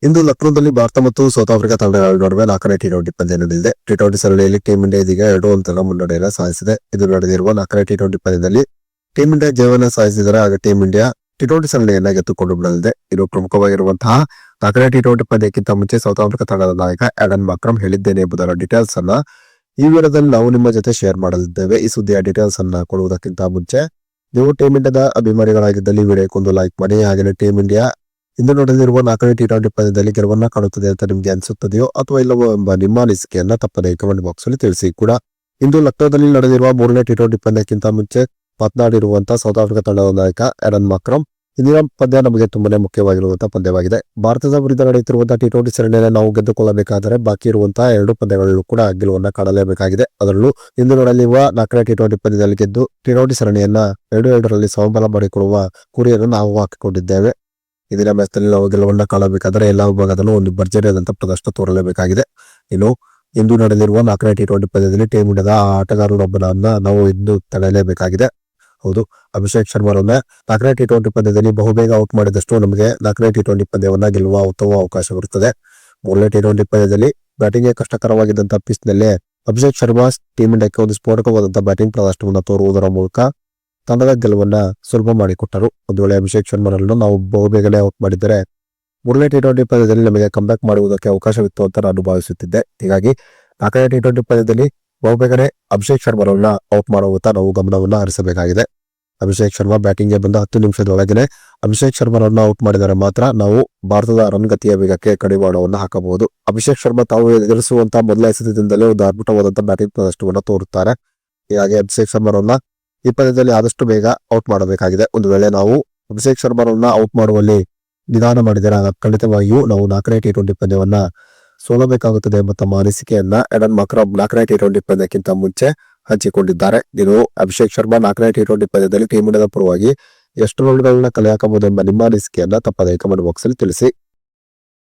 ಇಂದು ಲಕ್ನೋದಲ್ಲಿ ಭಾರತ ಮತ್ತು south Africa ತಂಡಗಳ ನಡುವೆ 4ನೇ ಟಿ20 ಪಂದ್ಯ ನಡೆದಿದೆ. ಟಿ20 ಸರಣಿಯಲ್ಲಿ ಟೀಂ ಇಂಡಿಯಾ ಇದೀಗ 2-1 ಮುನ್ನಡೆಯನ್ನು ಸಾಧಿಸಿದೆ. ಇದು ನಡೆದಿರುವ 4ನೇ ಟಿ20 ಪಂದ್ಯದಲ್ಲಿ ಟೀಂ ಇಂಡಿಯಾ ಜಯವನ್ನು ಸಾಧಿಸಿದರೆ ಆಗ ಟೀಂ ಇಂಡಿಯಾ ಟಿ20 ಸರಣಿಯನ್ನ ಗೆದ್ದುಕೊಂಡು ಬಿಡಲಿದೆ. ಇದು ಪ್ರಮುಖವಾಗಿರುವಂತಹ 4ನೇ ಟಿ20 ಪಂದ್ಯಕ್ಕಿಂತ ಮುಂಚೆ ಸೌತ್ ಆಫ್ರಿಕಾ ತಂಡದ ನಾಯಕ ಆಡನ್ ಮಾಕ್ರಮ್ ಹೇಳಿದ್ದೇನೆ ಎಂಬುದರ ಡೀಟೇಲ್ಸ್ ಅನ್ನ ಈ ವಿಡಿಯೋದಲ್ಲಿ ನಾವು ನಿಮ್ಮ ಜೊತೆ ಶೇರ್ ಮಾಡಲಿದ್ದೇವೆ. ಈ ಸುದ್ದಿಯ ಡೀಟೇಲ್ಸ್ ಅನ್ನ ಕೊಡುವುದಕ್ಕಿಂತ ಮುಂಚೆ ನೀವು ಟೀಂ ಇಂಡಿಯಾದ ಅಭಿಮಾನಿಗಳಾಗಿದ್ದಲ್ಲಿ ವಿಡಿಯೋಕ್ಕೊಂದು ಲೈಕ್ ಮಾಡಿ. ಹಾಗೆ ಟೀಂ ಇಂಡಿಯಾ ಇಂದು ನಡೆದಿರುವ 4ನೇ ಟಿ20 ಪಂದ್ಯದಲ್ಲಿ ಗೆಲುವನ್ನ ಕಾಣುತ್ತದೆ ಅಂತ ನಿಮ್ಗೆ ಅನಿಸುತ್ತದೆಯೋ ಅಥವಾ ಇಲ್ಲವೋ ಎಂಬ ನಿಮ್ಮ ಅನಿಸಿಕೆಯನ್ನ ತಪ್ಪದೇ ಕಮೆಂಟ್ ಬಾಕ್ಸ್ ಅಲ್ಲಿ ತಿಳಿಸಿ. ಕೂಡ ಇಂದು ಲಕ್ನೋದಲ್ಲಿ ನಡೆದಿರುವ 3ನೇ ಟಿ20 ಪಂದ್ಯಕ್ಕಿಂತ ಮುಂಚೆ ಮಾತನಾಡಿರುವಂತಹ ಸೌತ್ ಆಫ್ರಿಕಾ ತಂಡದ ನಾಯಕ ಆಡನ್ ಮಾಕ್ರಮ್, ಇಂದಿನ ಪಂದ್ಯ ನಮಗೆ ತುಂಬಾನೇ ಮುಖ್ಯವಾಗಿರುವಂತಹ ಪಂದ್ಯವಾಗಿದೆ. ಭಾರತದ ವಿರುದ್ಧ ನಡೆಯುತ್ತಿರುವಂತಹ ಟಿ20 ಸರಣಿಯನ್ನು ನಾವು ಗೆದ್ದುಕೊಳ್ಳಬೇಕಾದರೆ ಬಾಕಿ ಇರುವಂತಹ 2 ಪಂದ್ಯಗಳಲ್ಲೂ ಕೂಡ ಗೆಲುವನ್ನ ಕಾಣಲೇಬೇಕಾಗಿದೆ. ಅದರಲ್ಲೂ ಇಂದು ನಡೆಯಲಿರುವ 4ನೇ ಟಿ20 ಪಂದ್ಯದಲ್ಲಿ ಗೆದ್ದು ಟಿ20 ಸರಣಿಯನ್ನ 2-2ರಲ್ಲಿ ಸಮಬಲ ಮಾಡಿಕೊಡುವ ಗುರಿಯನ್ನು ನಾವು ಹಾಕಿಕೊಂಡಿದ್ದೇವೆ. ಇಂದಿನ ಮ್ಯಾಚ್ನಲ್ಲಿ ನಾವು ಗೆಲುವನ್ನ ಕಾಣಬೇಕಾದರೆ ಎಲ್ಲಾ ವಿಭಾಗದಲ್ಲೂ ಒಂದು ಭರ್ಜರಿಯಾದಂತಹ ಪ್ರದರ್ಶನ ತೋರಲೇಬೇಕಾಗಿದೆ. ಇನ್ನು ಇಂದು ನಡೆದಿರುವ 4ನೇ ಟಿ20 ಪಂದ್ಯದಲ್ಲಿ ಟೀಂ ಇಂಡಿಯಾದ ಆಟಗಾರರೊಬ್ಬನನ್ನ ನಾವು ಇಂದು ತಡೆಯಲೇಬೇಕಾಗಿದೆ. ಹೌದು, ಅಭಿಷೇಕ್ ಶರ್ಮಾರನ್ನ 4ನೇ ಟಿ20 ಪಂದ್ಯದಲ್ಲಿ ಬಹುಬೇಗ ಔಟ್ ಮಾಡಿದಷ್ಟು ನಮಗೆ 4ನೇ ಟಿ20 ಪಂದ್ಯವನ್ನ ಗೆಲ್ಲುವ ಉತ್ತಮ ಅವಕಾಶವಿರುತ್ತದೆ. 3ನೇ ಟಿ20 ಪಂದ್ಯದಲ್ಲಿ ಬ್ಯಾಟಿಂಗ್ಗೆ ಕಷ್ಟಕರವಾಗಿದ್ದಂತಹ ಪಿಚ್ ನಲ್ಲಿ ಅಭಿಷೇಕ್ ಶರ್ಮಾ ಟೀಂ ಇಂಡಿಯಾಕ್ಕೆ ಒಂದು ಸ್ಫೋಟಕವಾದಂತಹ ಬ್ಯಾಟಿಂಗ್ ಪ್ರದರ್ಶನವನ್ನು ತೋರುವುದರ ಮೂಲಕ ತಂಡದ ಗೆಲುವನ್ನ ಸುಲಭ ಮಾಡಿಕೊಟ್ಟರು. ಒಂದು ವೇಳೆ ಅಭಿಷೇಕ್ ಶರ್ಮಾರನ್ನು ನಾವು ಬಹುಬೇಗನೆ ಔಟ್ ಮಾಡಿದರೆ 3ನೇ ಟಿ20 ಪಂದ್ಯದಲ್ಲಿ ನಮಗೆ ಕಂಬ್ಯಾಕ್ ಮಾಡುವುದಕ್ಕೆ ಅವಕಾಶವಿತ್ತು ಅಂತ ನಾನು ಭಾವಿಸುತ್ತಿದ್ದೆ. ಹೀಗಾಗಿ 4ನೇ ಟಿ20 ಪಂದ್ಯದಲ್ಲಿ ಬಹುಬೇಗನೆ ಅಭಿಷೇಕ್ ಶರ್ಮಾರನ್ನ ಔಟ್ ಮಾಡುವಂತ ನಾವು ಗಮನವನ್ನ ಹರಿಸಬೇಕಾಗಿದೆ. ಅಭಿಷೇಕ್ ಶರ್ಮಾ ಬ್ಯಾಟಿಂಗ್ಗೆ ಬಂದ 10 ನಿಮಿಷದೊಳಗನೆ ಅಭಿಷೇಕ್ ಶರ್ಮಾರನ್ನ ಔಟ್ ಮಾಡಿದರೆ ಮಾತ್ರ ನಾವು ಭಾರತದ ರನ್ ಗತಿಯ ವೇಗಕ್ಕೆ ಕಡಿವಾಣವನ್ನು ಹಾಕಬಹುದು. ಅಭಿಷೇಕ್ ಶರ್ಮಾ ತಾವು ಎದುರಿಸುವಂತಹ ಮೊದಲ ಎಸೆತದಿಂದಲೇ ಒಂದು ಅದ್ಭುತವಾದಂತಹ ಬ್ಯಾಟಿಂಗ್ ಪ್ರದರ್ಶನವನ್ನು ತೋರುತ್ತಾರೆ. ಹೀಗಾಗಿ ಅಭಿಷೇಕ್ ಶರ್ಮಾರನ್ನ ಈ ಪಂದ್ಯದಲ್ಲಿ ಆದಷ್ಟು ಬೇಗ ಔಟ್ ಮಾಡಬೇಕಾಗಿದೆ. ಒಂದು ವೇಳೆ ನಾವು ಅಭಿಷೇಕ್ ಶರ್ಮಾರನ್ನ ಔಟ್ ಮಾಡುವಲ್ಲಿ ನಿಧಾನ ಮಾಡಿದರೆ ಖಂಡಿತವಾಗಿಯೂ ನಾವು 4ನೇ ಟಿ20 ಪಂದ್ಯವನ್ನ ಸೋಲಬೇಕಾಗುತ್ತದೆ ಎಂಬ ತಮ್ಮ ಅನಿಸಿಕೆಯನ್ನ ಆಡನ್ ಮಾಕ್ರಮ್ 4ನೇ ಟಿ20 ಪಂದ್ಯಕ್ಕಿಂತ ಮುಂಚೆ ಹಂಚಿಕೊಂಡಿದ್ದಾರೆ. ಇನ್ನು ಅಭಿಷೇಕ್ ಶರ್ಮಾ 4ನೇ ಟಿ20 ಪಂದ್ಯದಲ್ಲಿ ಟೀಂ ಇಂಡಿಯಾದ ಪರವಾಗಿ ಎಷ್ಟು ರನ್ಗಳನ್ನ ಕಲೆ ಹಾಕಬಹುದು ಎಂಬ ನಿಮ್ಮ ಅನಿಸಿಕೆಯನ್ನ ತಪ್ಪದೇ ಕಮೆಂಟ್ ಬಾಕ್ಸ್ ಅಲ್ಲಿ ತಿಳಿಸಿ.